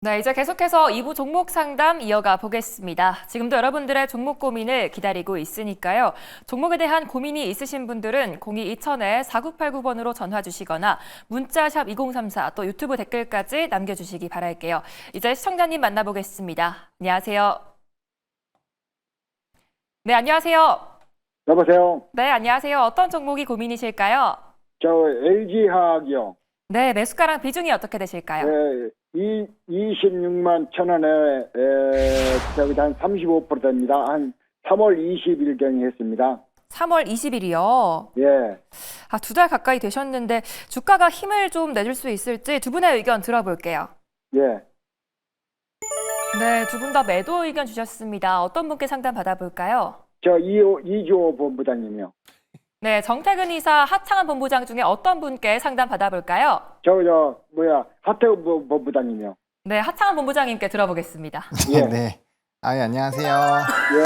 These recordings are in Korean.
네, 이제 계속해서 2부 종목 상담 이어가 보겠습니다. 지금도 여러분들의 종목 고민을 기다리고 있으니까요. 종목에 대한 고민이 있으신 분들은 02-2000-4989번으로 전화 주시거나 문자샵 2034 또 유튜브 댓글까지 남겨주시기 바랄게요. 이제 시청자님 만나보겠습니다. 안녕하세요. 네, 안녕하세요. 여보세요. 네, 안녕하세요. 어떤 종목이 고민이실까요? 저 LG화학이요. 네, 매수가랑 비중이 어떻게 되실까요? 26만 천 원에 저기 한 35% 됩니다. 한 3월 20일경에 했습니다. 3월 20일이요. 예. 두 달 가까이 되셨는데 주가가 힘을 좀 내줄 수 있을지 두 분의 의견 들어볼게요. 예. 네, 두 분 다 매도 의견 주셨습니다. 어떤 분께 상담 받아볼까요? 저 이주호 본부장님이요. 네, 정태근 이사, 하창한 본부장 중에 어떤 분께 상담 받아볼까요? 하태우 본부장님이요. 네, 하창한 본부장님께 들어보겠습니다. 예. 네. 안녕하세요. 예.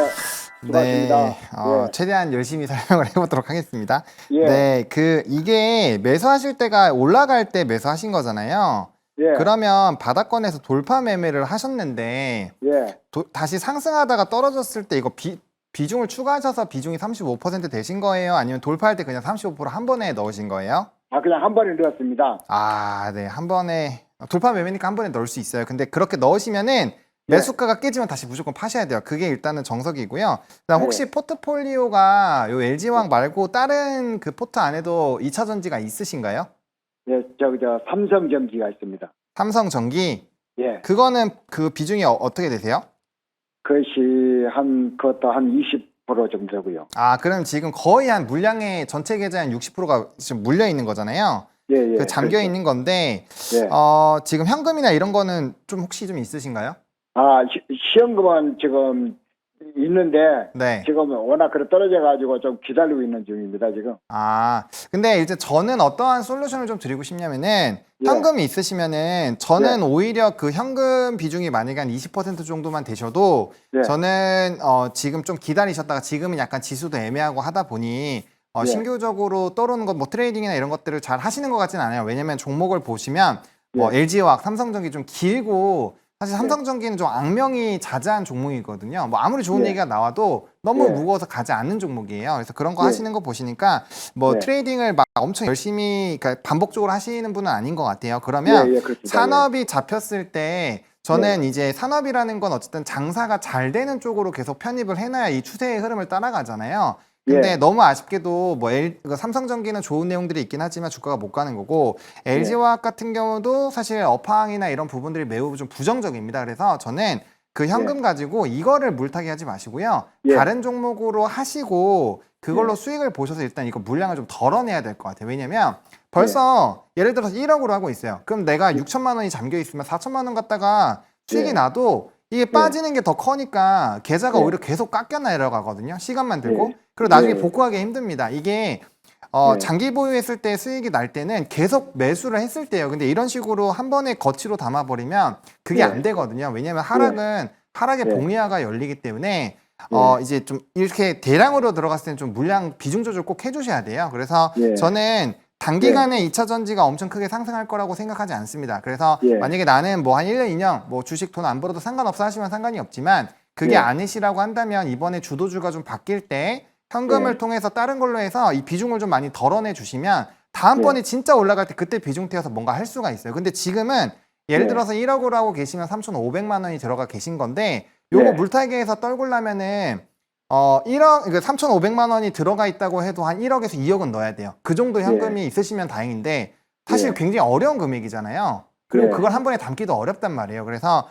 수고하십니다. 예. 최대한 열심히 설명을 해보도록 하겠습니다. 예. 네, 이게 매수하실 때가 올라갈 때 매수하신 거잖아요. 예. 그러면 바닥권에서 돌파 매매를 하셨는데 예. 다시 상승하다가 떨어졌을 때 이거 비중을 추가하셔서 비중이 35% 되신 거예요? 아니면 돌파할 때 그냥 35%한 번에 넣으신 거예요? 그냥 한 번에 넣었습니다. 네. 한 번에 돌파 매매니까 한 번에 넣을 수 있어요. 근데 그렇게 넣으시면은 매수가가 깨지면 다시 무조건 파셔야 돼요. 그게 일단은 정석이고요. 그다음 혹시 포트폴리오가 요 LG화학 말고 다른 그 포트 안에도 2차 전지가 있으신가요? 예. 삼성전기가 있습니다. 삼성전기? 예. 그거는 그 비중이 어떻게 되세요? 그것도 한 20% 정도 되고요. 그럼 지금 거의 한 물량의 전체 계좌의 한 60%가 지금 물려 있는 거잖아요. 예, 예. 그 잠겨 그렇죠. 있는 건데, 예. 지금 현금이나 이런 거는 좀 혹시 좀 있으신가요? 시험금은 지금 있는데, 네. 지금 워낙 그래 떨어져가지고 좀 기다리고 있는 중입니다, 지금. 근데 이제 저는 어떠한 솔루션을 좀 드리고 싶냐면은, 예. 현금이 있으시면은, 저는 오히려 그 현금 비중이 만약에 한 20% 정도만 되셔도, 예. 저는, 지금 좀 기다리셨다가 지금은 약간 지수도 애매하고 하다 보니, 예. 신규적으로 떠오르는 것, 뭐 트레이딩이나 이런 것들을 잘 하시는 것 같진 않아요. 왜냐면 종목을 보시면, 예. LG화학, 삼성전기 좀 길고, 사실 삼성전기는 좀 악명이 자자한 종목이거든요. 뭐 아무리 좋은 예. 얘기가 나와도 너무 예. 무거워서 가지 않는 종목이에요. 그래서 그런 거 예. 하시는 거 보시니까 뭐 예. 트레이딩을 막 엄청 열심히, 그러니까 반복적으로 하시는 분은 아닌 것 같아요. 그러면 예, 그렇습니다. 산업이 잡혔을 때 저는 이제 산업이라는 건 어쨌든 장사가 잘 되는 쪽으로 계속 편입을 해놔야 이 추세의 흐름을 따라가잖아요. 근데 너무 아쉽게도 뭐 삼성전기는 좋은 내용들이 있긴 하지만 주가가 못 가는 거고, LG화학 같은 경우도 사실 업황이나 이런 부분들이 매우 좀 부정적입니다. 그래서 저는 그 현금 가지고 이거를 물타기 하지 마시고요. 다른 종목으로 하시고 그걸로 수익을 보셔서 일단 이거 물량을 좀 덜어내야 될 것 같아요. 왜냐면 벌써 예를 들어서 1억으로 하고 있어요. 그럼 내가 6천만 원이 잠겨 있으면 4천만 원 갖다가 수익이 나도 이게 빠지는 게 더 커니까 계좌가 오히려 계속 깎여 내려가거든요. 시간만 들고. 그리고 나중에 복구하기 힘듭니다. 이게 장기 보유했을 때 수익이 날 때는 계속 매수를 했을 때예요. 근데 이런 식으로 한 번에 거치로 담아버리면 그게 안 되거든요. 왜냐하면 하락의 봉이화가 열리기 때문에 이제 좀 이렇게 대량으로 들어갔을 때는 좀 물량 비중 조절 꼭 해주셔야 돼요. 그래서 저는 단기간에 2차 전지가 엄청 크게 상승할 거라고 생각하지 않습니다. 그래서 만약에 나는 뭐 한 1년, 2년 뭐 주식 돈 안 벌어도 상관없어 하시면 상관이 없지만 그게 아니시라고 한다면 이번에 주도주가 좀 바뀔 때 현금을 통해서 다른 걸로 해서 이 비중을 좀 많이 덜어내 주시면 다음번에 진짜 올라갈 때 그때 비중 태워서 뭔가 할 수가 있어요. 근데 지금은 예를 들어서 1억으로 하고 계시면 3,500만 원이 들어가 계신 건데 요거 물타기에서 떨굴려면은 1억, 그러니까 3,500만 원이 들어가 있다고 해도 한 1억에서 2억은 넣어야 돼요. 그 정도 현금이 있으시면 다행인데 사실 굉장히 어려운 금액이잖아요. 그리고 그걸 한 번에 담기도 어렵단 말이에요. 그래서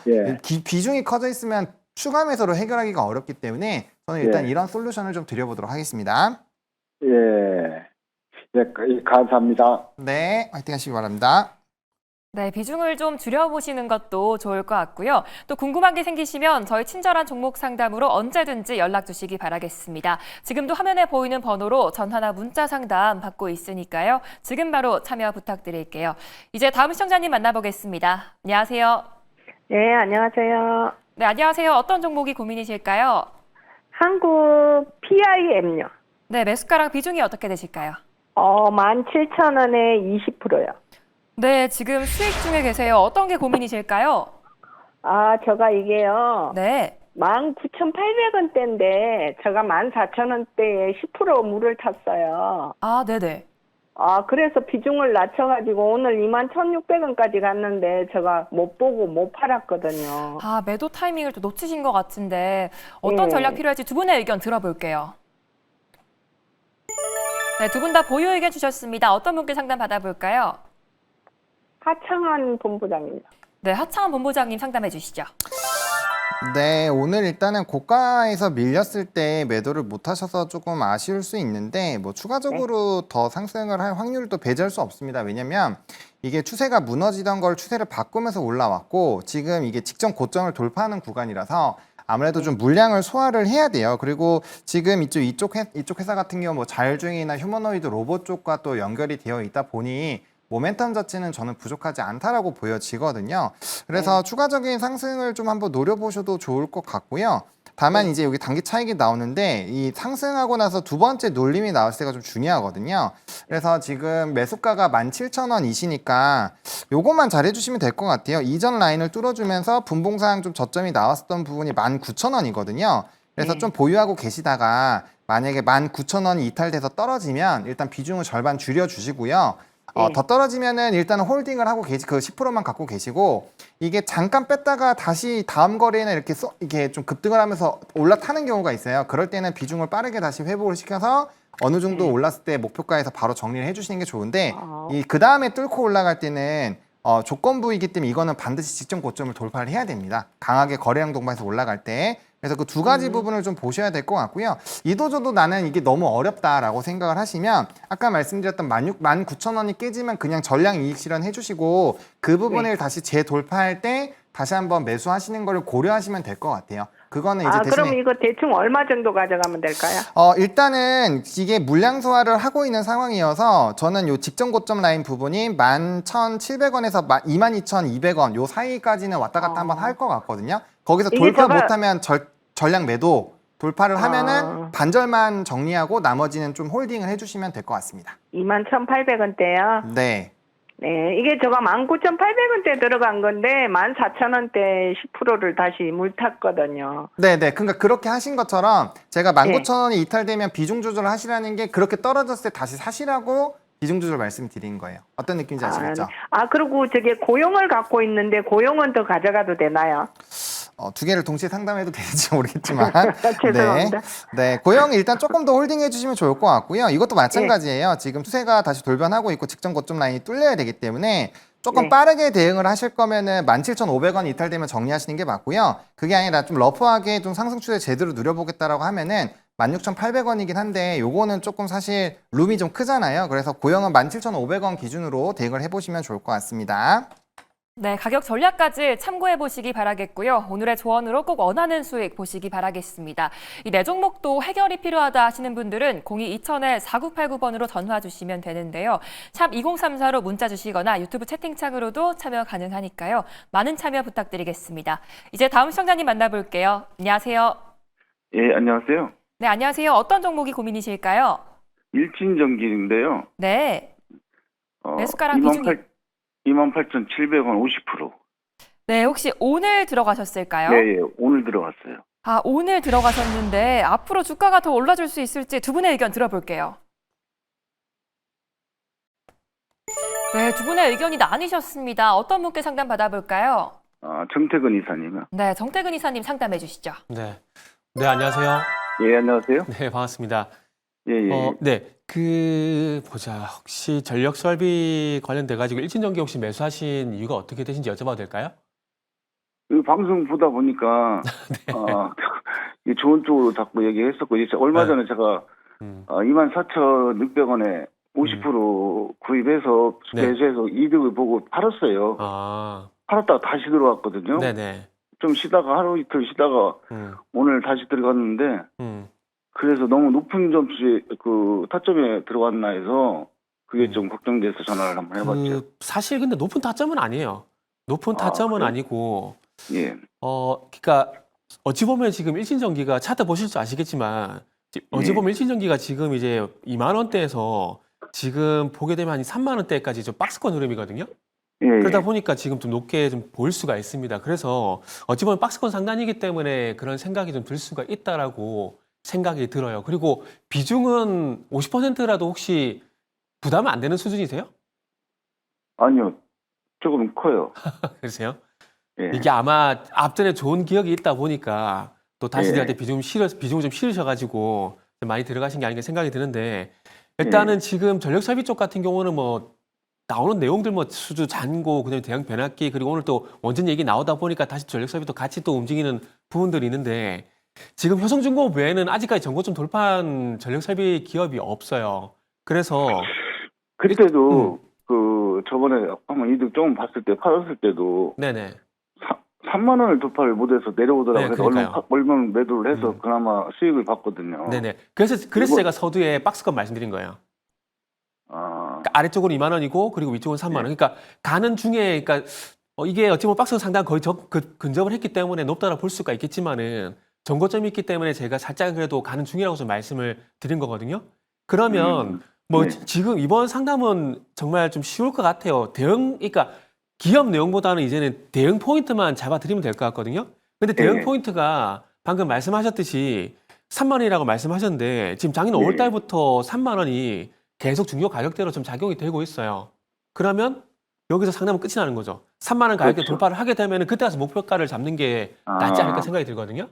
비중이 커져 있으면 추가 매수로 해결하기가 어렵기 때문에 저는 일단 이런 솔루션을 좀 드려보도록 하겠습니다. 감사합니다. 네, 화이팅 하시기 바랍니다. 네, 비중을 좀 줄여보시는 것도 좋을 것 같고요. 또 궁금한 게 생기시면 저희 친절한 종목 상담으로 언제든지 연락 주시기 바라겠습니다. 지금도 화면에 보이는 번호로 전화나 문자 상담 받고 있으니까요. 지금 바로 참여 부탁드릴게요. 이제 다음 시청자님 만나보겠습니다. 안녕하세요. 네, 안녕하세요. 네, 안녕하세요. 어떤 종목이 고민이실까요? 한국 PIM요. 네, 매수가랑 비중이 어떻게 되실까요? 17,000원에 20%요. 네, 지금 수익 중에 계세요. 어떤 게 고민이실까요? 제가 이게요. 네. 19,800원대인데 제가 14,000원대에 10% 물을 탔어요. 아, 네네. 그래서 비중을 낮춰가지고 오늘 21,600원까지 갔는데 제가 못 보고 못 팔았거든요. 아, 매도 타이밍을 또 놓치신 것 같은데 어떤 예. 전략 필요할지 두 분의 의견 들어볼게요. 네, 두 분 다 보유 의견 주셨습니다. 어떤 분께 상담 받아볼까요? 하창한 본부장입니다. 네, 하창원 본부장님 상담해 주시죠. 네, 오늘 일단은 고가에서 밀렸을 때 매도를 못 하셔서 조금 아쉬울 수 있는데 뭐 추가적으로 더 상승을 할 확률도 배제할 수 없습니다. 왜냐면 이게 추세가 무너지던 걸 추세를 바꾸면서 올라왔고 지금 이게 직전 고점을 돌파하는 구간이라서 아무래도 좀 물량을 소화를 해야 돼요. 그리고 지금 이쪽 회사 같은 경우 뭐 자율주행이나 휴머노이드 로봇 쪽과 또 연결이 되어 있다 보니 모멘텀 자체는 저는 부족하지 않다라고 보여지거든요. 그래서 추가적인 상승을 좀 한번 노려보셔도 좋을 것 같고요. 다만 이제 여기 단기 차익이 나오는데 이 상승하고 나서 두 번째 눌림이 나왔을 때가 좀 중요하거든요. 그래서 지금 매수가가 17,000원이시니까 요것만 잘 해주시면 될 것 같아요. 이전 라인을 뚫어주면서 분봉상 좀 저점이 나왔었던 부분이 19,000원이거든요. 그래서 좀 보유하고 계시다가 만약에 19,000원이 이탈돼서 떨어지면 일단 비중을 절반 줄여주시고요. 더 떨어지면은 일단은 홀딩을 하고 그 10%만 갖고 계시고 이게 잠깐 뺐다가 다시 다음 거래에는 이렇게 좀 급등을 하면서 올라타는 경우가 있어요. 그럴 때는 비중을 빠르게 다시 회복을 시켜서 어느 정도 올랐을 때 목표가에서 바로 정리를 해주시는 게 좋은데 그 다음에 뚫고 올라갈 때는 조건부이기 때문에 이거는 반드시 직전 고점을 돌파를 해야 됩니다. 강하게 거래량 동반해서 올라갈 때. 그래서 그 두 가지 부분을 좀 보셔야 될 것 같고요. 이도저도 나는 이게 너무 어렵다라고 생각을 하시면 아까 말씀드렸던 19,000원이 깨지면 그냥 전량 이익 실현 해주시고 그 부분을 다시 재돌파할 때 다시 한번 매수하시는 걸 고려하시면 될 것 같아요. 그거는 이제 대신에 그럼 이거 대충 얼마 정도 가져가면 될까요? 일단은 이게 물량 소화를 하고 있는 상황이어서 저는 요 직전 고점 라인 부분이 11,700원에서 22,200원 요 사이까지는 왔다 갔다 한번 할 것 같거든요. 거기서 돌파 못하면 전량 매도 돌파를 하면은 반절만 정리하고 나머지는 좀 홀딩을 해주시면 될 것 같습니다. 21,800원대요? 네. 네, 이게 제가 19,800원대 들어간 건데 14,000원대 10%를 다시 물탔거든요. 네네. 그러니까 그렇게 하신 것처럼 제가 19,000원이 이탈되면 비중 조절을 하시라는 게 그렇게 떨어졌을 때 다시 사시라고 비중 조절 말씀드린 거예요. 어떤 느낌인지 아시겠죠? 그리고 저게 고용을 갖고 있는데 고용은 더 가져가도 되나요? 두 개를 동시에 상담해도 되는지 모르겠지만 죄송합니다. 네, 고용 일단 조금 더 홀딩 해주시면 좋을 것 같고요. 이것도 마찬가지예요. 지금 추세가 다시 돌변하고 있고 직전 고점 라인이 뚫려야 되기 때문에 조금 빠르게 대응을 하실 거면은 17,500원 이탈되면 정리하시는 게 맞고요. 그게 아니라 좀 러프하게 좀 상승 추세 제대로 누려보겠다라고 하면은 16,800원이긴 한데 요거는 조금 사실 룸이 좀 크잖아요. 그래서 고용은 17,500원 기준으로 대응을 해보시면 좋을 것 같습니다. 네, 가격 전략까지 참고해 보시기 바라겠고요. 오늘의 조언으로 꼭 원하는 수익 보시기 바라겠습니다. 이 네 종목도 해결이 필요하다 하시는 분들은 02-2000-4989번으로 전화 주시면 되는데요. 샵 2034로 문자 주시거나 유튜브 채팅창으로도 참여 가능하니까요. 많은 참여 부탁드리겠습니다. 이제 다음 시청자님 만나볼게요. 안녕하세요. 예, 안녕하세요. 네, 안녕하세요. 어떤 종목이 고민이실까요? 일진전기인데요. 네. 매수가랑 비중이 28,700원 50%. 네, 혹시 오늘 들어가셨을까요? 네, 예, 오늘 들어갔어요. 오늘 들어가셨는데 앞으로 주가가 더 올라줄 수 있을지 두 분의 의견 들어볼게요. 네, 두 분의 의견이 나뉘셨습니다. 어떤 분께 상담 받아볼까요? 정태근 이사님이요. 네, 정태근 이사님 상담해 주시죠. 네. 네, 안녕하세요. 예, 안녕하세요. 네, 반갑습니다. 예, 예. 네. 혹시 전력 설비 관련돼 가지고 일진전기 혹시 매수하신 이유가 어떻게 되신지 여쭤봐도 될까요? 그 방송 보다 보니까 이게 좋은 쪽으로 자꾸 얘기했었고 이제 얼마 전에 제가 24,600원에 50% 구입해서 매수해서 이득을 보고 팔았어요. 팔았다가 다시 들어왔거든요. 네네. 좀 쉬다가 하루 이틀 쉬다가 오늘 다시 들어갔는데 그래서 너무 높은 점수에 그 타점에 들어갔나 해서 그게 좀 걱정돼서 전화를 한번 해봤죠. 사실 근데 높은 타점은 아니에요. 높은 타점은 그래요? 아니고 예. 그러니까 어찌 보면 지금 일진전기가 차트 보실 줄 아시겠지만 어찌 보면 일진전기가 지금 이제 2만 원대에서 지금 보게 되면 한 3만 원대까지 좀 박스권 흐름이거든요. 예, 그러다 예. 보니까 지금 좀 높게 좀 보일 수가 있습니다. 그래서 어찌 보면 박스권 상단이기 때문에 그런 생각이 좀 들 수가 있다라고 생각이 들어요. 그리고 비중은 50%라도 혹시 부담은 안 되는 수준이세요? 아니요, 조금 커요. 그러세요? 예. 이게 아마 앞전에 좋은 기억이 있다 보니까 또 다시 예. 들한테 비중을 좀 실으셔가지고 좀 많이 들어가신 게 아닌가 생각이 드는데 일단은 지금 전력설비 쪽 같은 경우는 뭐 나오는 내용들 뭐 수주 잔고 그다음에 대형 변압기 그리고 오늘 또 원전 얘기 나오다 보니까 다시 전력설비도 같이 또 움직이는 부분들이 있는데 지금 효성중공업 외에는 아직까지 전고점 돌파한 전력설비 기업이 없어요. 그래서 그때도 저번에 한번 이득 조금 봤을 때 팔았을 때도 네네 3만 원을 돌파를 못해서 내려오더라고요. 네, 그래서 그러니까요. 얼마 매도를 해서 그나마 수익을 봤거든요. 네네 그래서 이거- 제가 서두에 박스권 말씀드린 거예요. 아, 그러니까 아래쪽으로 2만 원이고 그리고 위쪽은 3만 원. 그러니까 가는 중에 그러니까 이게 어찌 보면 박스권 상당 거의 근접을 했기 때문에 높다고 볼 수가 있겠지만은 정고점이 있기 때문에 제가 살짝 그래도 가는 중이라고 좀 말씀을 드린 거거든요. 그러면 뭐 네. 지금 이번 상담은 정말 좀 쉬울 것 같아요. 그러니까 기업 내용보다는 이제는 대응 포인트만 잡아드리면 될 것 같거든요. 근데 대응 네. 포인트가 방금 말씀하셨듯이 3만 원이라고 말씀하셨는데 지금 작년 네. 5월 달부터 3만 원이 계속 중요 가격대로 좀 작용이 되고 있어요. 그러면 여기서 상담은 끝이 나는 거죠. 3만 원 가격대 그렇죠. 돌파를 하게 되면 그때 가서 목표가를 잡는 게 낫지 않을까 생각이 들거든요.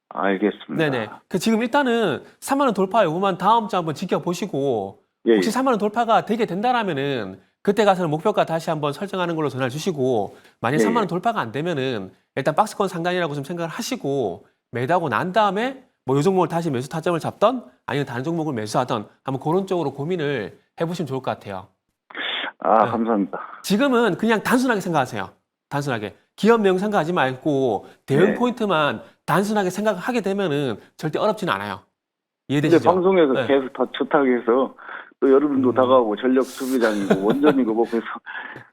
알겠습니다. 네네. 그 지금 일단은 3만 원 돌파 여부만 다음 주 한번 지켜보시고 예, 혹시 예. 3만 원 돌파가 되게 된다라면은 그때 가서는 목표가 다시 한번 설정하는 걸로 전화를 주시고 만약 예, 3만 원 예. 돌파가 안 되면은 일단 박스권 상단이라고 좀 생각을 하시고 매도하고 난 다음에 뭐 이 종목을 다시 매수 타점을 잡던 아니면 다른 종목을 매수하던 한번 그런 쪽으로 고민을 해보시면 좋을 것 같아요. 아, 네. 감사합니다. 지금은 그냥 단순하게 생각하세요. 단순하게. 기업 내용 생각하지 말고 대응 네. 포인트만 단순하게 생각하게 되면은 절대 어렵지는 않아요. 근데 이해되시죠? 방송에서 네. 계속 다 좋다고 또 여러분도 다가오고 전력 소비장이고 원전이고 뭐 그래서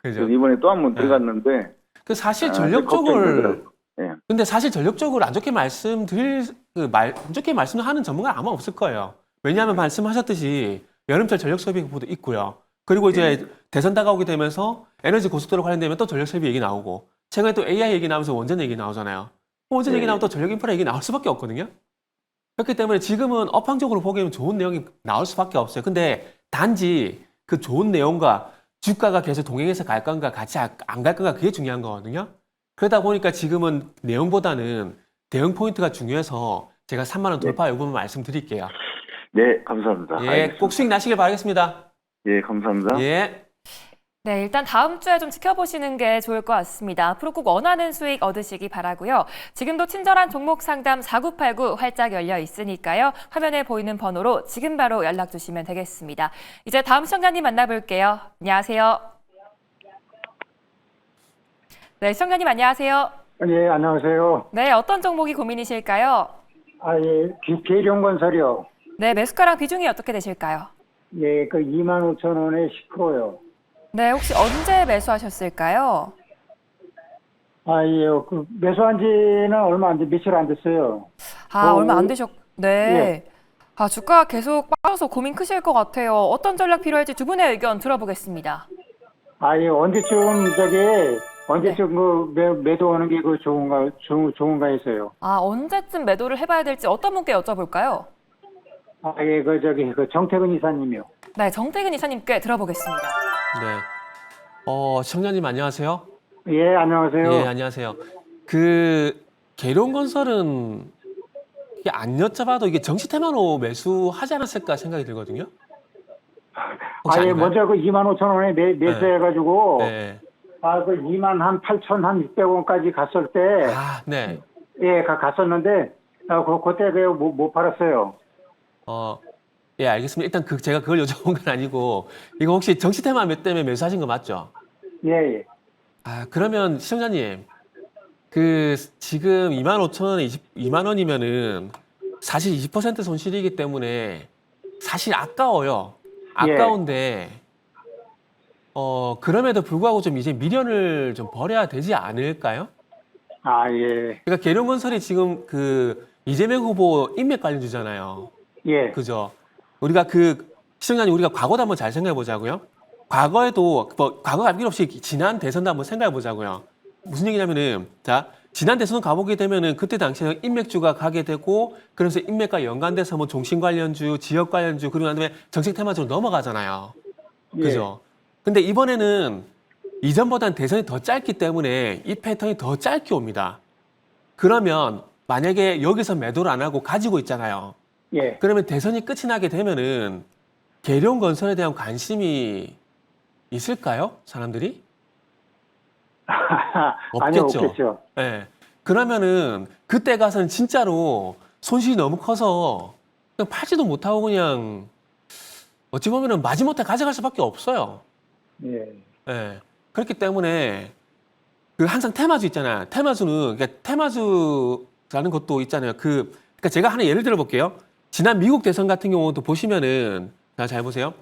그죠? 이번에 또 한 번 네. 들어갔는데 그 사실 아, 전력 걱정이 쪽을 되더라고요. 예. 근데 사실 전력 쪽을 안 좋게 안 좋게 말씀하는 전문가 아마 없을 거예요. 왜냐하면 말씀하셨듯이 여름철 전력 소비 보도 있고요. 그리고 이제 대선 다가오게 되면서 에너지 고속도로 관련되면 또 전력 소비 얘기 나오고 최근에 또 AI 얘기 나오면서 원전 얘기 나오잖아요. 원전 얘기 네. 나오면 또 전력 인프라 얘기 나올 수밖에 없거든요. 그렇기 때문에 지금은 업황적으로 보기에는 좋은 내용이 나올 수밖에 없어요. 근데 단지 그 좋은 내용과 주가가 계속 동행해서 갈 건가 같이 안 갈 건가 그게 중요한 거거든요. 그러다 보니까 지금은 내용보다는 대응 포인트가 중요해서 제가 3만 원 돌파 여부만 말씀드릴게요. 네, 감사합니다. 예, 알겠습니다. 꼭 수익 나시길 바라겠습니다. 예, 감사합니다. 예. 네, 일단 다음 주에 좀 지켜보시는 게 좋을 것 같습니다. 앞으로 꼭 원하는 수익 얻으시기 바라고요. 지금도 친절한 종목 상담 4989 활짝 열려 있으니까요. 화면에 보이는 번호로 지금 바로 연락 주시면 되겠습니다. 이제 다음 시청자님 만나볼게요. 안녕하세요. 네, 시청자님 안녕하세요. 예, 안녕하세요. 네, 어떤 종목이 고민이실까요? 예, 계룡건설이요. 네, 매수가랑 비중이 어떻게 되실까요? 예, 그 25,000원에 10%요. 네, 혹시 언제 매수하셨을까요? 예, 그 매수한 지는 얼마 안 며칠 안 됐어요. 얼마 안 네. 주가가 계속 빠져서 고민 크실 것 같아요. 어떤 전략 필요할지 두 분의 의견 들어보겠습니다. 예, 언제쯤 그 매도하는 게 그 좋은가 해서요. 언제쯤 매도를 해봐야 될지 어떤 분께 여쭤볼까요? 예, 그 정태근 이사님이요. 네, 정태근 이사님께 들어보겠습니다. 네. 시청자님 안녕하세요. 예, 안녕하세요. 예, 안녕하세요. 그 계룡건설은 이게 안 여쭤봐도 이게 정시 테마로 매수하지 않았을까 생각이 들거든요. 혹시 예, 아닌가요? 먼저 그 25,000원에 매수해가지고, 네. 그 28,600원까지 갔을 때, 네. 예, 갔었는데, 그때 못 팔았어요. 예, 알겠습니다. 일단 제가 그걸 여쭤본 건 아니고 이거 혹시 정시 테마 몇 때문에 매수하신 거 맞죠? 예. 그러면 시청자님 그 지금 25,000원에 2만 원이면은 사실 20% 손실이기 때문에 사실 아까워요. 아까운데 그럼에도 불구하고 좀 이제 미련을 좀 버려야 되지 않을까요? 예. 그러니까 계룡건설이 지금 그 이재명 후보 인맥 관련주잖아요. 예. 그죠? 우리가 시청자님 우리가 과거도 한번 잘 생각해 보자고요. 과거에도 뭐 과거 갈 필요 없이 지난 대선도 한번 생각해 보자고요. 무슨 얘기냐면은 자 지난 대선 가보게 되면은 그때 당시에는 인맥주가 가게 되고 그래서 인맥과 연관돼서 뭐 종신 관련주, 지역 관련주 그리고 난 다음에 정책 테마주로 넘어가잖아요. 예. 그죠? 근데 이번에는 이전보다는 대선이 더 짧기 때문에 이 패턴이 더 짧게 옵니다. 그러면 만약에 여기서 매도를 안 하고 가지고 있잖아요. 예. 그러면 대선이 끝이 나게 되면은 계룡 건설에 대한 관심이 있을까요? 사람들이? 아니요, 없겠죠. 없겠죠. 예. 그러면은 그때 가서는 진짜로 손실이 너무 커서 그냥 팔지도 못하고 그냥 어찌 보면은 마지못해 가져갈 수밖에 없어요. 예. 예. 그렇기 때문에 그 항상 테마주 있잖아요. 테마주는 그러니까 테마주라는 것도 있잖아요. 그러니까 제가 하나 예를 들어 볼게요. 지난 미국 대선 같은 경우도 보시면은 자, 잘 보세요.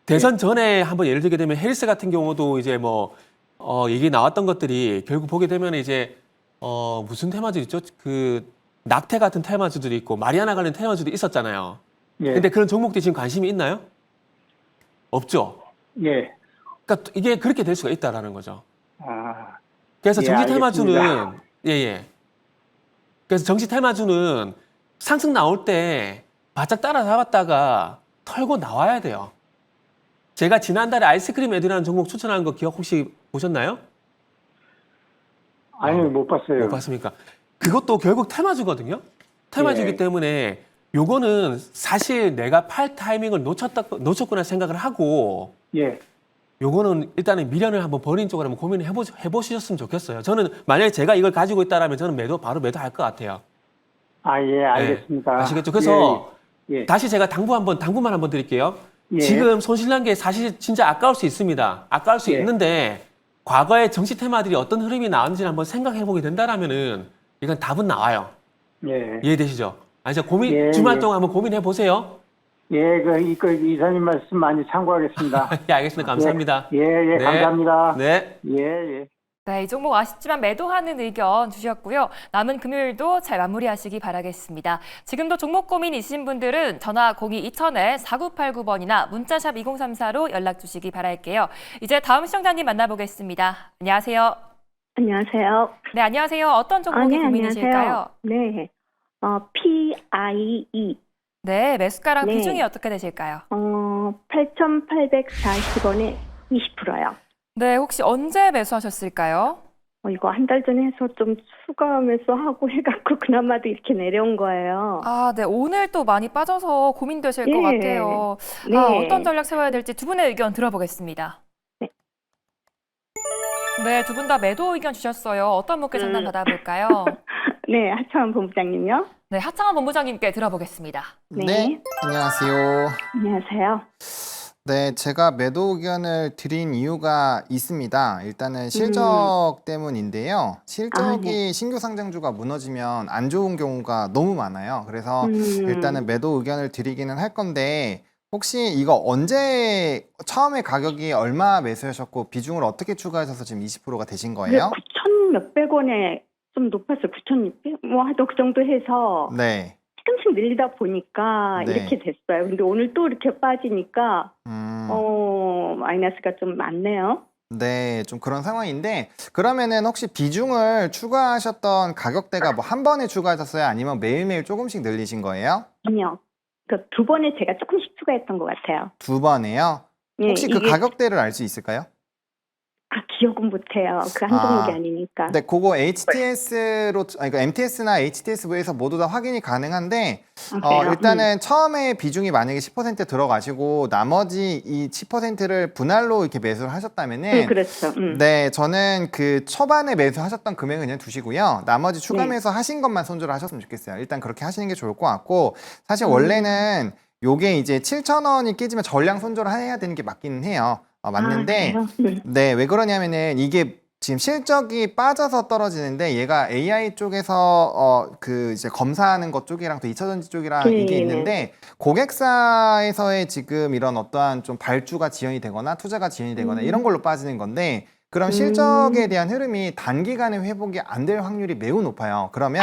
대선 전에 한번 예를 들게 되면 해리스 같은 경우도 이제 뭐 얘기 나왔던 것들이 결국 보게 되면 이제 무슨 테마주 있죠? 그 낙태 같은 테마주들이 있고 마리아나 관련 테마주도 있었잖아요. 예. 근데 그런 종목들이 지금 관심이 있나요? 없죠. 예. 그러니까 이게 그렇게 될 수가 있다라는 거죠. 아, 그래서 예, 정치 테마주는 알겠습니다. 예예. 그래서 정치 테마주는 상승 나올 때 바짝 따라잡았다가 털고 나와야 돼요. 제가 지난달에 아이스크림 애들이라는 종목 추천한 거 기억 혹시 보셨나요? 아니요, 못 봤어요. 못 봤습니까? 그것도 결국 테마주거든요. 테마주기 예. 때문에 요거는 사실 내가 팔 타이밍을 놓쳤구나 생각을 하고 예. 요거는 일단은 미련을 한번 버리는 쪽으로 한번 고민을 해보셨으면 좋겠어요. 저는 만약에 제가 이걸 가지고 있다라면 저는 바로 매도할 것 같아요. 아, 예, 알겠습니다. 네, 아시겠죠? 그래서 예. 다시 제가 당부만 한번 드릴게요. 예. 지금 손실난 게 사실 진짜 아까울 수 있습니다. 아까울 수 예. 있는데 과거의 정치 테마들이 어떤 흐름이 나왔는지 한번 생각해 보게 된다라면은 이건 답은 나와요. 예. 이해되시죠? 아니, 예, 주말 예. 동안 한번 고민해 보세요. 예, 이사님 말씀 많이 참고하겠습니다. 예, 알겠습니다. 감사합니다. 예, 예, 네. 감사합니다. 네. 예, 예. 네, 이 종목 아쉽지만 매도하는 의견 주셨고요. 남은 금요일도 잘 마무리하시기 바라겠습니다. 지금도 종목 고민 있으신 분들은 전화 02-2000-4989번이나 문자샵 2034로 연락 주시기 바랄게요. 이제 다음 시청자님 만나보겠습니다. 안녕하세요. 안녕하세요. 네, 안녕하세요. 어떤 종목이 고민이실까요? 네. PIE. 네, 매수가랑 네. 비중이 어떻게 되실까요? 8,840원에 20%요. 네, 혹시 언제 매수하셨을까요? 이거 한 달 전에 해서 좀 추가 매수하고 해갖고 그나마도 이렇게 내려온 거예요. 아, 네, 오늘 또 많이 빠져서 고민되실 것 예. 같아요. 네. 어떤 전략 세워야 될지 두 분의 의견 들어보겠습니다. 네. 네, 두 분 다 매도 의견 주셨어요. 어떤 분께 상담 받아볼까요? 네, 하차원 본부장님요. 네, 하창원 본부장님께 들어보겠습니다. 네. 안녕하세요. 안녕하세요. 네, 제가 매도 의견을 드린 이유가 있습니다. 일단은 실적 때문인데요. 실적이 신규 상장주가 무너지면 안 좋은 경우가 너무 많아요. 그래서 일단은 매도 의견을 드리기는 할 건데 혹시 이거 언제 처음에 가격이 얼마 매수하셨고 비중을 어떻게 추가하셔서 지금 20%가 되신 거예요? 9천 몇백 원에 좀 높았어요. 9,600? 뭐 하도 그 정도 해서 네. 조금씩 늘리다 보니까 네. 이렇게 됐어요. 근데 오늘 또 이렇게 빠지니까 음. 마이너스가 좀 많네요. 네, 좀 그런 상황인데 그러면은 혹시 비중을 추가하셨던 가격대가 뭐 한 번에 추가하셨어요? 아니면 매일매일 조금씩 늘리신 거예요? 아니요. 그 두 번에 제가 조금씩 추가했던 것 같아요. 두 번에요? 예, 혹시 그 이게- 가격대를 알 수 있을까요? 기억은 못해요. 그 한 종목이 아니니까. 네, 그거 HTS로, 아니, MTS나 HTS부에서 모두 다 확인이 가능한데, 그래요? 일단은 처음에 비중이 만약에 10% 들어가시고, 나머지 이 10%를 분할로 이렇게 매수를 하셨다면은, 그렇죠. 네, 저는 그 초반에 매수하셨던 금액은 그냥 두시고요. 나머지 추가 네. 매수 하신 것만 손절을 하셨으면 좋겠어요. 일단 그렇게 하시는 게 좋을 것 같고, 사실 원래는 요게 이제 7,000원이 깨지면 전량 손절을 해야 되는 게 맞기는 해요. 맞는데, 네, 왜 그러냐면은 이게 지금 실적이 빠져서 떨어지는데 얘가 AI 쪽에서 그 이제 검사하는 것 쪽이랑 또 2차전지 쪽이랑 네, 이게 있는데 고객사에서의 지금 이런 어떠한 좀 발주가 지연이 되거나 투자가 지연이 되거나 이런 걸로 빠지는 건데 그럼 실적에 대한 흐름이 단기간에 회복이 안 될 확률이 매우 높아요. 그러면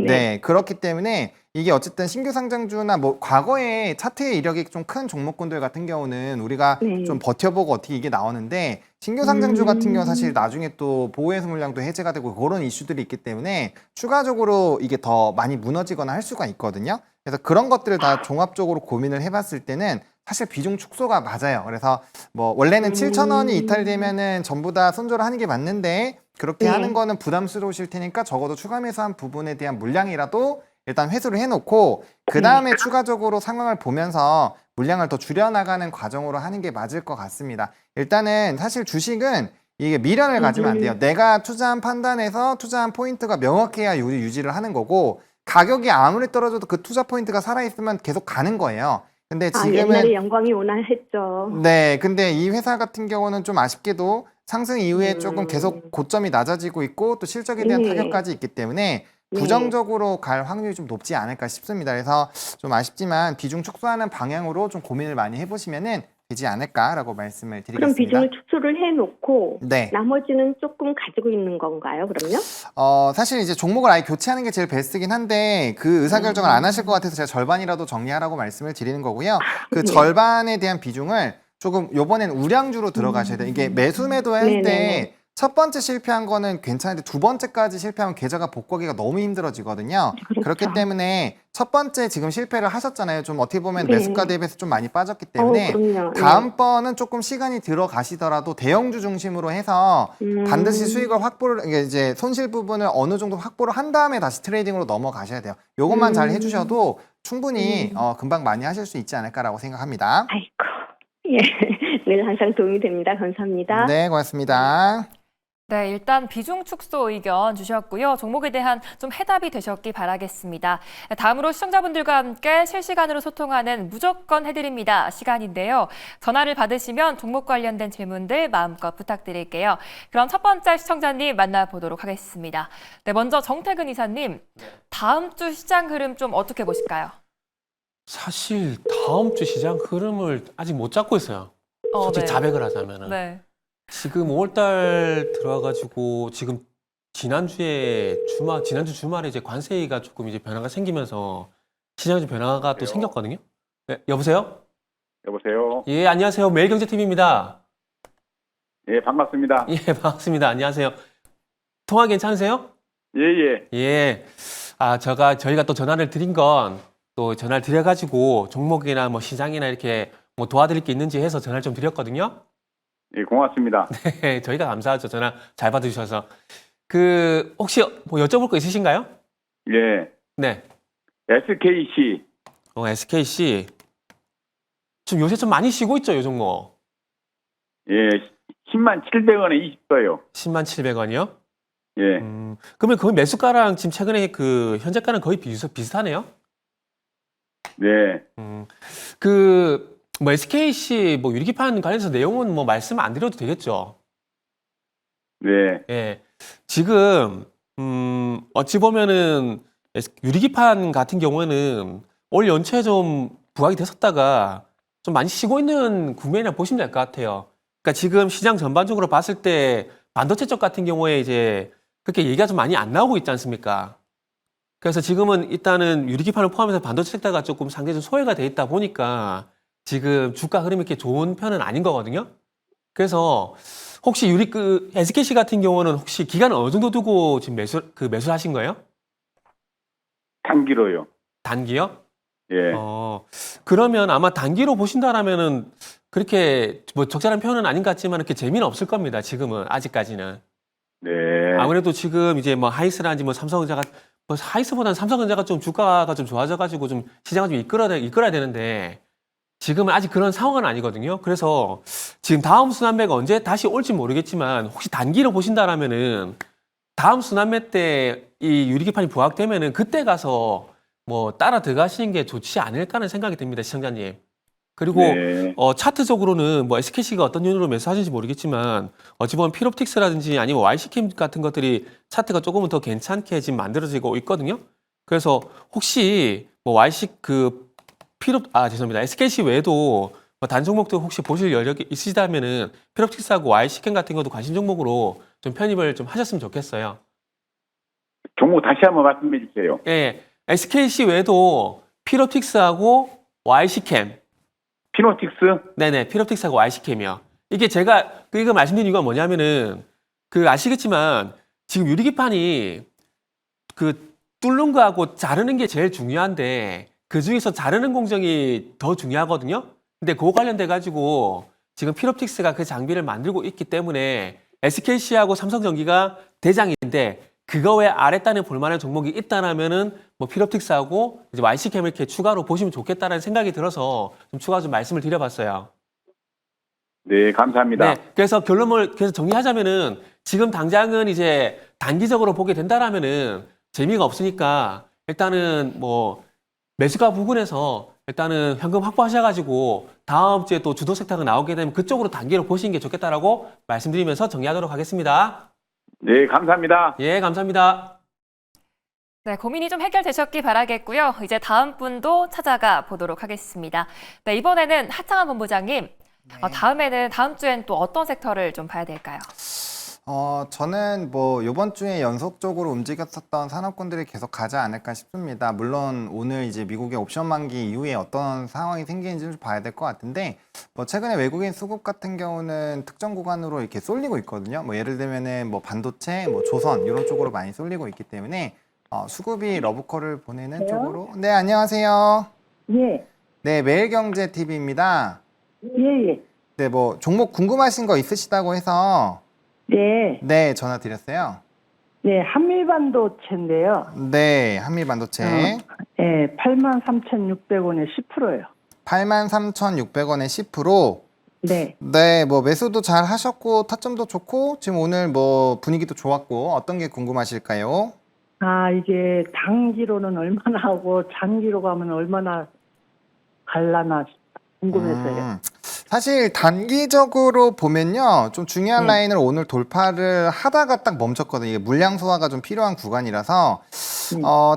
네, 그렇기 때문에 이게 어쨌든 신규 상장주나 뭐 과거에 차트의 이력이 좀 큰 종목군들 같은 경우는 우리가 네. 좀 버텨보고 어떻게 이게 나오는데 신규 상장주 같은 경우 사실 나중에 또 보호해소 물량도 해제가 되고 그런 이슈들이 있기 때문에 추가적으로 이게 더 많이 무너지거나 할 수가 있거든요. 그래서 그런 것들을 다 종합적으로 고민을 해봤을 때는 사실 비중 축소가 맞아요. 그래서 뭐 원래는 7,000원이 이탈되면은 전부 다 손절을 하는 게 맞는데 그렇게 네. 하는 거는 부담스러우실 테니까 적어도 추가 매수한 부분에 대한 물량이라도 일단 회수를 해놓고 그 다음에 추가적으로 상황을 보면서 물량을 더 줄여나가는 과정으로 하는 게 맞을 것 같습니다. 일단은 사실 주식은 이게 미련을 가지면 안 돼요. 내가 투자한 판단에서 투자한 포인트가 명확해야 유지를 하는 거고 가격이 아무리 떨어져도 그 투자 포인트가 살아있으면 계속 가는 거예요. 근데 아, 옛날에 지금은 영광이 오나 했죠. 네, 근데 이 회사 같은 경우는 좀 아쉽게도 상승 이후에 조금 계속 고점이 낮아지고 있고 또 실적에 대한 네. 타격까지 있기 때문에 네. 부정적으로 갈 확률이 좀 높지 않을까 싶습니다. 그래서 좀 아쉽지만 비중 축소하는 방향으로 좀 고민을 많이 해보시면은 되지 않을까라고 말씀을 그럼 드리겠습니다. 비중을 축소를 해놓고 네. 나머지는 조금 가지고 있는 건가요? 그럼요? 사실 이제 종목을 아예 교체하는 게 제일 베스트긴 한데 그 의사결정을 안 하실 것 같아서 제가 절반이라도 정리하라고 말씀을 드리는 거고요. 그 네. 절반에 대한 비중을 조금 요번엔 우량주로 들어가셔야 돼요. 이게 매수 할 네네네. 때 첫 번째 실패한 거는 괜찮은데 두 번째까지 실패하면 계좌가 복구하기가 너무 힘들어지거든요. 그렇죠. 그렇기 때문에 첫 번째 지금 실패를 하셨잖아요. 좀 어떻게 보면 네. 매수가 대비해서 좀 많이 빠졌기 때문에 그럼요. 다음번은 조금 시간이 들어가시더라도 대형주 중심으로 해서 반드시 수익을 확보를 이제 손실 부분을 어느 정도 확보를 한 다음에 다시 트레이딩으로 넘어가셔야 돼요. 요것만 잘 해주셔도 충분히 금방 많이 하실 수 있지 않을까라고 생각합니다. 아이고, 예, 늘 항상 도움이 됩니다. 감사합니다. 네, 고맙습니다. 네, 일단 비중 축소 의견 주셨고요. 종목에 대한 좀 해답이 되셨기 바라겠습니다. 다음으로 시청자분들과 함께 실시간으로 소통하는 무조건 해드립니다 시간인데요. 전화를 받으시면 종목 관련된 질문들 마음껏 부탁드릴게요. 그럼 첫 번째 시청자님 만나보도록 하겠습니다. 네, 먼저 정태근 이사님, 다음 주 시장 흐름 좀 어떻게 보실까요? 사실 다음 주 시장 흐름을 아직 못 잡고 있어요. 솔직히 네. 자백을 하자면은. 네. 지금 5월달 들어와가지고 지금 지난주 주말에 이제 관세가 조금 이제 변화가 생기면서 시장에 좀 변화가 또 생겼거든요. 네, 여보세요? 여보세요. 예, 안녕하세요. 매일경제TV입니다. 예, 반갑습니다. 예, 반갑습니다. 안녕하세요. 통화 괜찮으세요? 예, 예. 예. 저희가 또 전화를 드린 건 또 전화를 드려가지고 종목이나 뭐 시장이나 이렇게 뭐 도와드릴 게 있는지 해서 전화를 좀 드렸거든요. 예, 고맙습니다. 네, 저희가 감사하죠. 전화 잘 받으셔서. 혹시 뭐 여쭤볼 거 있으신가요? 예. 네. SKC. SKC. 좀 요새 좀 많이 쉬고 있죠, 요 종목. 예, 10만 700원에 20도요. 10만 700원이요? 예. 그러면 거의 매수가랑 지금 최근에 그 현재가는 거의 비슷하네요? 네. 뭐 SKC 뭐 유리기판 관련해서 내용은 뭐 말씀 안 드려도 되겠죠? 네. 예. 지금, 어찌 보면은 유리기판 같은 경우에는 올 연초에 좀 부각이 됐었다가 좀 많이 쉬고 있는 국면이라 보시면 될 것 같아요. 그러니까 지금 시장 전반적으로 봤을 때 반도체 쪽 같은 경우에 이제 그렇게 얘기가 좀 많이 안 나오고 있지 않습니까? 그래서 지금은 일단은 유리기판을 포함해서 반도체 섹터가 조금 상대적으로 소외가 돼 있다 보니까 지금 주가 흐름이 이렇게 좋은 편은 아닌 거거든요. 그래서 혹시 SKC 같은 경우는 혹시 기간을 어느 정도 두고 지금 매수를 하신 거예요? 단기로요. 단기요? 예. 그러면 아마 단기로 보신다라면은 그렇게 뭐 적절한 표현은 아닌 것 같지만 이렇게 재미는 없을 겁니다. 지금은 아직까지는. 네. 아무래도 지금 이제 뭐 하이스라든지 뭐 삼성전자가 뭐 하이스보다는 삼성전자가 좀 주가가 좀 좋아져가지고 좀 시장을 좀 이끌어야 되는데 지금은 아직 그런 상황은 아니거든요. 그래서 지금 다음 순환매가 언제 다시 올지 모르겠지만 혹시 단기로 보신다라면은 다음 순환매 때 이 유리기판이 부각되면은 그때 가서 뭐 따라 들어가시는 게 좋지 않을까 하는 생각이 듭니다, 시청자님. 그리고 네. 차트적으로는 뭐 SKC가 어떤 이유로 매수하시는지 모르겠지만 어찌 보면 필옵틱스라든지 아니면 YC캠 같은 것들이 차트가 조금은 더 괜찮게 지금 만들어지고 있거든요. 그래서 혹시 뭐 SKC 외에도 뭐 단 종목도 혹시 보실 여력이 있으시다면은 필옵틱스하고 YC캠 같은 것도 관심 종목으로 좀 편입을 좀 하셨으면 좋겠어요. 종목 다시 한번 말씀해 주세요. 예, SKC 외에도 피노틱스하고 YC캠. 피노틱스? 네네, 피노틱스하고 YC캠이요. 이게 제가 이거 말씀드린 이유가 뭐냐면은 아시겠지만 지금 유리기판이 뚫는 거하고 자르는 게 제일 중요한데 그 중에서 자르는 공정이 더 중요하거든요. 근데 그거 관련돼 가지고 지금 피노틱스가 그 장비를 만들고 있기 때문에 SKC하고 삼성전기가 대장인데 그거 외에 아랫단에 볼만한 종목이 있다라면은 뭐 피노틱스하고 이제 YC캠을 이렇게 추가로 보시면 좋겠다라는 생각이 들어서 좀 추가 좀 말씀을 드려봤어요. 네, 감사합니다. 네, 그래서 결론을 그래서 정리하자면은 지금 당장은 이제 단기적으로 보게 된다라면은 재미가 없으니까 일단은 뭐 매수가 부근에서 일단은 현금 확보하셔가지고 다음 주에 또 주도 섹터가 나오게 되면 그쪽으로 단기로 보시는 게 좋겠다라고 말씀드리면서 정리하도록 하겠습니다. 네, 감사합니다. 예, 감사합니다. 네, 고민이 좀 해결되셨기 바라겠고요. 이제 다음 분도 찾아가 보도록 하겠습니다. 네, 이번에는 하창한 본부장님. 다음 주엔 또 어떤 섹터를 좀 봐야 될까요? 저는 뭐 이번 주에 연속적으로 움직였었던 산업군들이 계속 가지 않을까 싶습니다. 물론 오늘 이제 미국의 옵션 만기 이후에 어떤 상황이 생기는지 좀 봐야 될 것 같은데, 뭐 최근에 외국인 수급 같은 경우는 특정 구간으로 이렇게 쏠리고 있거든요. 뭐 예를 들면은 뭐 반도체, 뭐 조선 이런 쪽으로 많이 쏠리고 있기 때문에 수급이 러브콜을 보내는 쪽으로. 네, 안녕하세요. 예, 네, 매일경제 TV입니다. 예. 네, 뭐 종목 궁금하신 거 있으시다고 해서 네, 전화 드렸어요. 네, 한미반도체인데요. 네, 한미반도체. 예, 83,600원에 10%예요. 83,600원에 10%. 네. 네, 뭐 매수도 잘 하셨고 타점도 좋고 지금 오늘 뭐 분위기도 좋았고 어떤 게 궁금하실까요? 이게 단기로는 얼마나 하고 장기로 가면 얼마나 갈라나 궁금했어요. 사실 단기적으로 보면요, 좀 중요한 라인을 오늘 돌파를 하다가 딱 멈췄거든요. 이게 물량 소화가 좀 필요한 구간이라서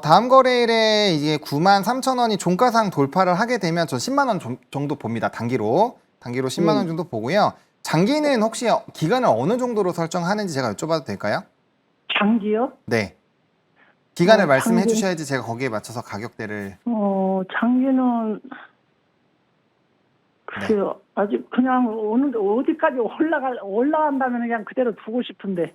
다음 거래일에 이게 93,000원이 종가상 돌파를 하게 되면 전 10만 원 정도 봅니다. 단기로 10만 원 정도 보고요. 장기는 혹시 기간을 어느 정도로 설정하는지 제가 여쭤봐도 될까요? 장기요? 네. 기간을 장기. 말씀해 주셔야지 제가 거기에 맞춰서 가격대를. 장기는 글쎄요. 아직 그냥 어디까지 올라간다면 그냥 그대로 두고 싶은데.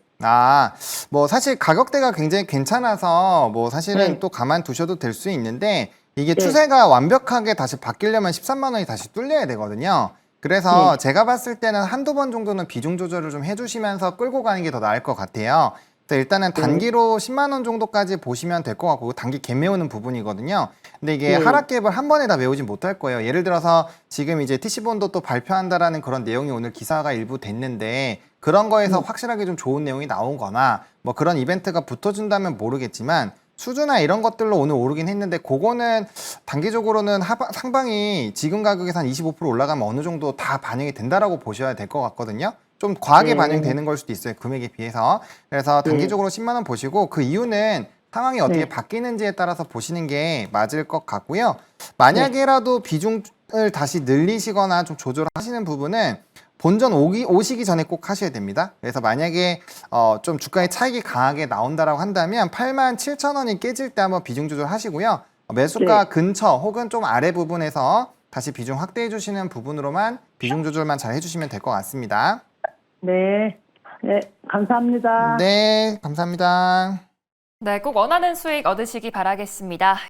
뭐 사실 가격대가 굉장히 괜찮아서 뭐 사실은 네. 또 가만 두셔도 될 수 있는데 이게 네. 추세가 완벽하게 다시 바뀌려면 13만 원이 다시 뚫려야 되거든요. 그래서 제가 봤을 때는 한두 번 정도는 비중 조절을 좀 해주시면서 끌고 가는 게 더 나을 것 같아요. 그래서 일단은 단기로 10만 원 정도까지 보시면 될 것 같고 단기 갭 메우는 부분이거든요. 근데 이게 하락갭을 한 번에 다 메우진 못할 거예요. 예를 들어서 지금 이제 TC본도 또 발표한다라는 그런 내용이 오늘 기사가 일부 됐는데 그런 거에서 확실하게 좀 좋은 내용이 나온 거나 뭐 그런 이벤트가 붙어준다면 모르겠지만 수주나 이런 것들로 오늘 오르긴 했는데 그거는 단기적으로는 상방이 지금 가격에서 한 25% 올라가면 어느 정도 다 반영이 된다라고 보셔야 될 것 같거든요. 좀 과하게 반영되는 걸 수도 있어요. 금액에 비해서. 그래서 단기적으로 10만 원 보시고 그 이유는 상황이 어떻게 바뀌는지에 따라서 보시는 게 맞을 것 같고요. 만약에라도 비중을 다시 늘리시거나 좀 조절하시는 부분은 본전 오시기 전에 꼭 하셔야 됩니다. 그래서 만약에 좀 주가의 차익이 강하게 나온다라고 한다면 87,000원이 깨질 때 한번 비중 조절하시고요. 매수가 근처 혹은 좀 아래 부분에서 다시 비중 확대해 주시는 부분으로만 비중 조절만 잘 해주시면 될 것 같습니다. 네, 감사합니다. 네, 감사합니다. 네, 꼭 원하는 수익 얻으시기 바라겠습니다.